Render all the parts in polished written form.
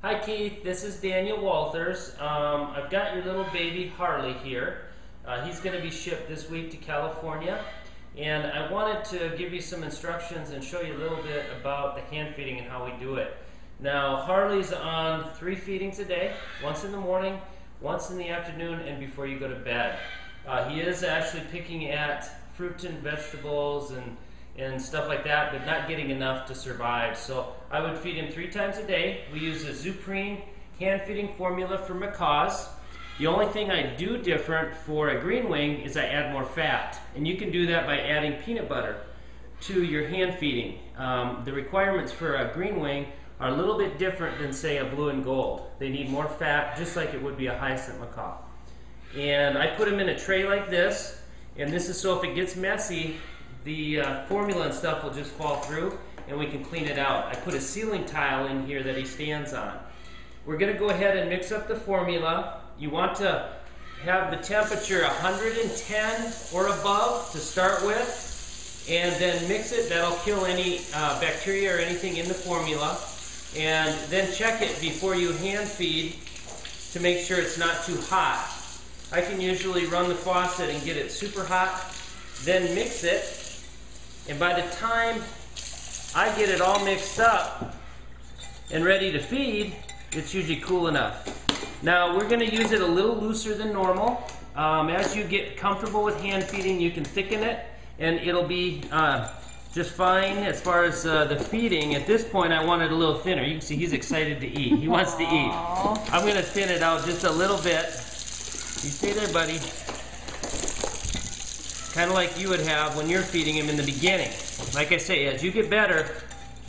Hi Keith, this is Daniel Walthers. I've got your little baby Harley here. He's going to be shipped this week to California, and I wanted to give you some instructions and show you a little bit about the hand feeding and how we do it. Now, Harley's on 3 feedings a day, once in the morning, once in the afternoon, and before you go to bed. He is actually picking at fruit and vegetables and stuff like that, but not getting enough to survive. So I would feed him 3 times a day. We use a Zupreme hand feeding formula for macaws. The only thing I do different for a green wing is I add more fat, and you can do that by adding peanut butter to your hand feeding. The requirements for a green wing are a little bit different than, say, a blue and gold. They need more fat, just like it would be a hyacinth macaw. And I put them in a tray like this, and this is so if it gets messy, the formula and stuff will just fall through and we can clean it out. I put a ceiling tile in here that he stands on. We're going to go ahead and mix up the formula. You want to have the temperature 110 or above to start with, and then mix it. That'll kill any bacteria or anything in the formula. And then check it before you hand feed to make sure it's not too hot. I can usually run the faucet and get it super hot, then mix it. And by the time I get it all mixed up and ready to feed, it's usually cool enough. Now we're going to use it a little looser than normal. As you get comfortable with hand feeding, you can thicken it, and it'll be just fine as far as the feeding. At this point, I want it a little thinner. You can see he's excited to eat. He wants to eat. I'm going to thin it out just a little bit. You stay there, buddy. Kind of like you would have when you're feeding him in the beginning. Like I say, as you get better,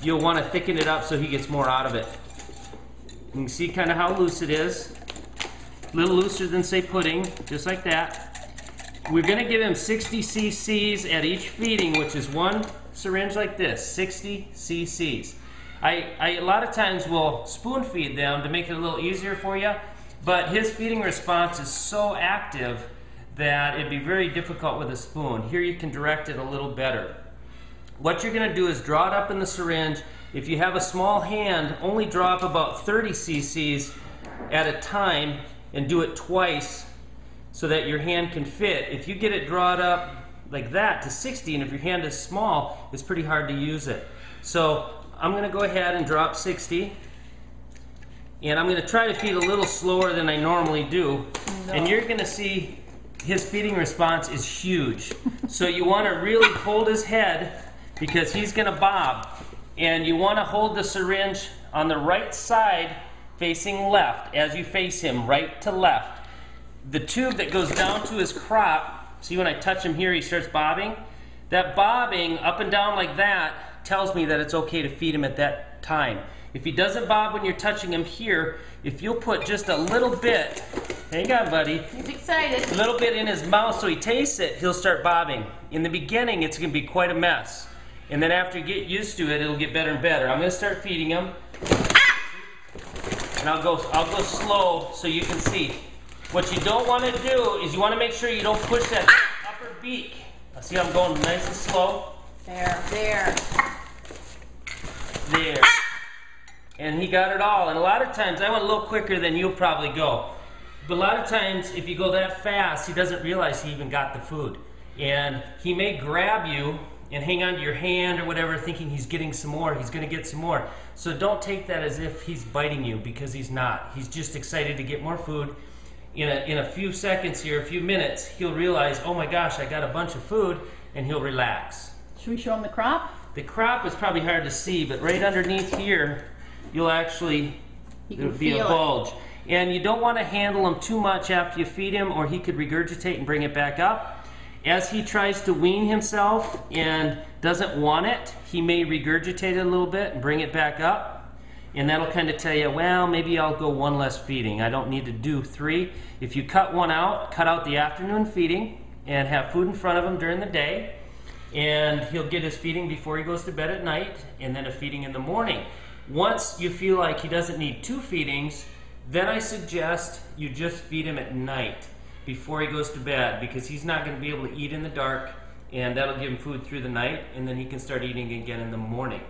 you'll want to thicken it up so he gets more out of it. You can see kind of how loose it is. A little looser than, say, pudding, just like that. We're going to give him 60 cc's at each feeding, which is 1 syringe like this, 60 cc's. I a lot of times will spoon feed them to make it a little easier for you, but his feeding response is so active that it'd be very difficult with a spoon. Here you can direct it a little better. What you're going to do is draw it up in the syringe. If you have a small hand, only draw up about 30 cc's at a time and do it twice so that your hand can fit. If you get it drawn up like that to 60, and if your hand is small, it's pretty hard to use it. So I'm going to go ahead and drop 60. And I'm going to try to feed a little slower than I normally do. No. And you're going to see his feeding response is huge. So you want to really hold his head because he's going to bob. And you want to hold the syringe on the right side facing left as you face him, right to left. The tube that goes down to his crop, see when I touch him here he starts bobbing? That bobbing up and down like that tells me that it's okay to feed him at that time. If he doesn't bob when you're touching him here, if you'll put just a little bit, hang on buddy. He's excited. A little bit in his mouth so he tastes it, he'll start bobbing. In the beginning, it's going to be quite a mess. And then after you get used to it, it'll get better and better. I'm going to start feeding him. And I'll go slow so you can see. What you don't want to do is you want to make sure you don't push that upper beak. See I'm going nice and slow? There. And he got it all. And a lot of times, I went a little quicker than you'll probably go. But a lot of times, if you go that fast, he doesn't realize he even got the food. And he may grab you and hang on to your hand or whatever, thinking he's getting some more, he's going to get some more. So don't take that as if he's biting you, because he's not. He's just excited to get more food. In a few seconds here, a few minutes, he'll realize, oh my gosh, I got a bunch of food, and he'll relax. Should we show him the crop? The crop is probably hard to see, but right underneath here, you'll actually, there'll be a bulge. And you don't want to handle him too much after you feed him, or he could regurgitate and bring it back up. As he tries to wean himself and doesn't want it, he may regurgitate it a little bit and bring it back up. And that'll kind of tell you, well, maybe I'll go 1 less feeding. I don't need to do 3. If you cut one out, cut out the afternoon feeding and have food in front of him during the day. And he'll get his feeding before he goes to bed at night, and then a feeding in the morning. Once you feel like he doesn't need 2 feedings, then I suggest you just feed him at night before he goes to bed, because he's not going to be able to eat in the dark, and that'll give him food through the night, and then he can start eating again in the morning.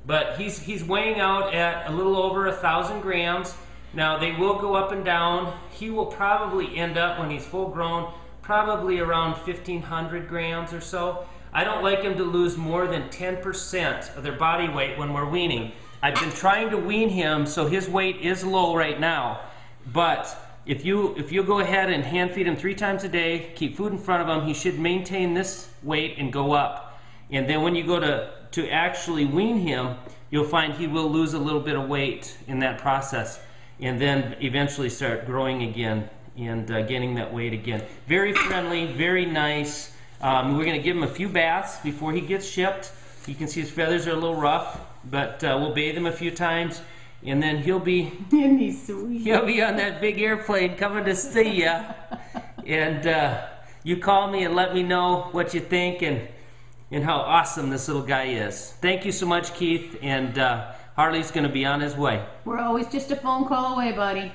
but he's weighing out at a little over 1,000 grams. Now they will go up and down. He will probably end up, when he's full grown, probably around 1,500 grams or so. I don't like them to lose more than 10% of their body weight when we're weaning. I've been trying to wean him so his weight is low right now, but if you go ahead and hand feed him 3 times a day, keep food in front of him, he should maintain this weight and go up. And then when you go to actually wean him, you'll find he will lose a little bit of weight in that process, and then eventually start growing again and gaining that weight again. Very friendly, very nice. We're going to give him a few baths before he gets shipped. You can see his feathers are a little rough, but we'll bathe him a few times. And then he'll be he'll be on that big airplane coming to see you. And you call me and let me know what you think and how awesome this little guy is. Thank you so much, Keith. And Harley's going to be on his way. We're always just a phone call away, buddy.